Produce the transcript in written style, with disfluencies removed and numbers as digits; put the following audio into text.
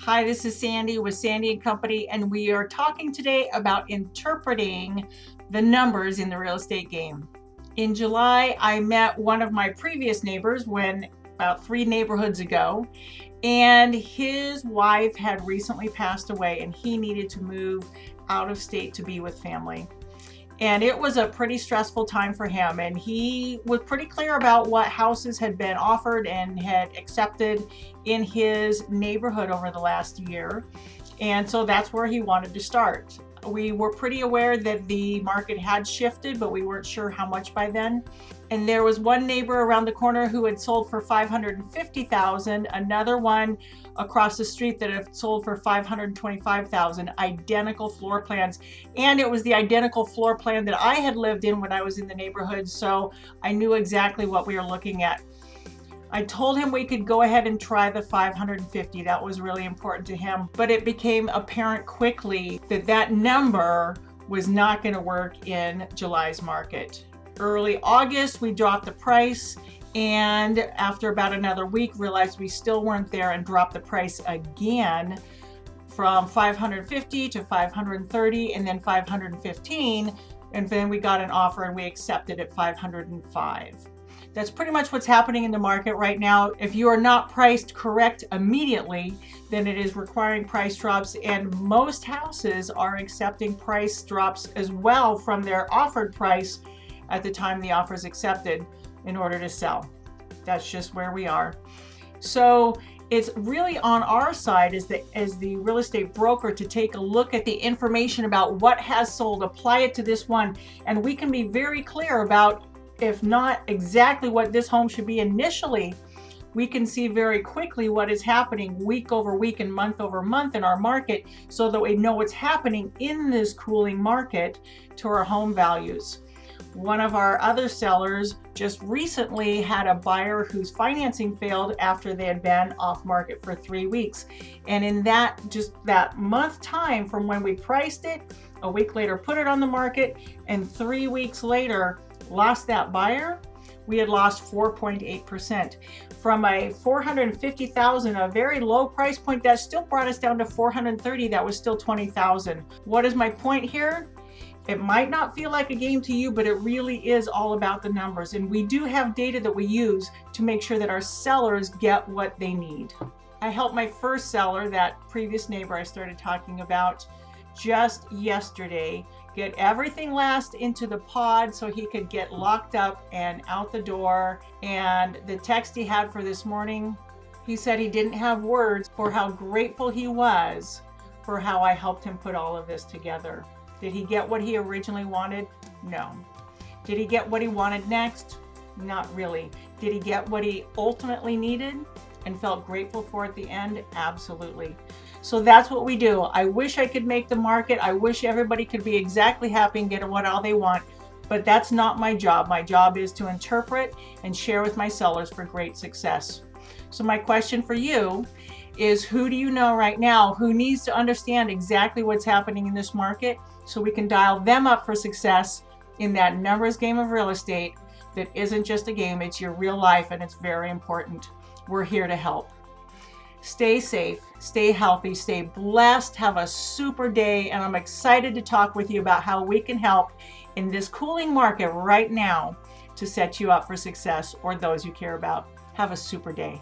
Hi, this is Sandy with Sandy and Company, and we are talking today about interpreting the numbers in the real estate game. In July, I met one of my previous neighbors about 3 neighborhoods ago, and his wife had recently passed away and he needed to move out of state to be with family. And it was a pretty stressful time for him. And he was pretty clear about what houses had been offered and had accepted in his neighborhood over the last year. And so that's where he wanted to start. We were pretty aware that the market had shifted, but we weren't sure how much by then. And there was one neighbor around the corner who had sold for $550,000, another one across the street that had sold for $525,000, identical floor plans. And it was the identical floor plan that I had lived in when I was in the neighborhood, so I knew exactly what we were looking at. I told him we could go ahead and try the 550. That was really important to him, but it became apparent quickly that that number was not going to work in July's market. Early August, we dropped the price, and after about another week, realized we still weren't there and dropped the price again from 550 to 530 and then 515, and then we got an offer and we accepted at 505. That's pretty much what's happening in the market right now. If you are not priced correct immediately, then it is requiring price drops, and most houses are accepting price drops as well from their offered price at the time the offer is accepted in order to sell. That's just where we are. So it's really on our side as the real estate broker to take a look at the information about what has sold, apply it to this one, and we can be very clear about, if not exactly what this home should be initially, we can see very quickly what is happening week over week and month over month in our market, so that we know what's happening in this cooling market to our home values. One of our other sellers just recently had a buyer whose financing failed after they had been off market for 3 weeks. And in that month time from when we priced it, a week later put it on the market, and 3 weeks later lost that buyer, we had lost 4.8%. From a $450,000, a very low price point, that still brought us down to $430,000. That was still $20,000. What is my point here? It might not feel like a game to you, but it really is all about the numbers. And we do have data that we use to make sure that our sellers get what they need. I helped my first seller, that previous neighbor I started talking about, just yesterday, get everything last into the pod so he could get locked up and out the door. And the text he had for this morning, he said he didn't have words for how grateful he was for how I helped him put all of this together. Did he get what he originally wanted? No. Did he get what he wanted next? Not really. Did he get what he ultimately needed and felt grateful for at the end? Absolutely. So that's what we do. I wish I could make the market. I wish everybody could be exactly happy and get all they want, but that's not my job. My job is to interpret and share with my sellers for great success. So my question for you is, who do you know right now who needs to understand exactly what's happening in this market so we can dial them up for success in that numbers game of real estate that isn't just a game, it's your real life, and it's very important. We're here to help. Stay safe, stay healthy, stay blessed, have a super day, and I'm excited to talk with you about how we can help in this cooling market right now to set you up for success or those you care about. Have a super day.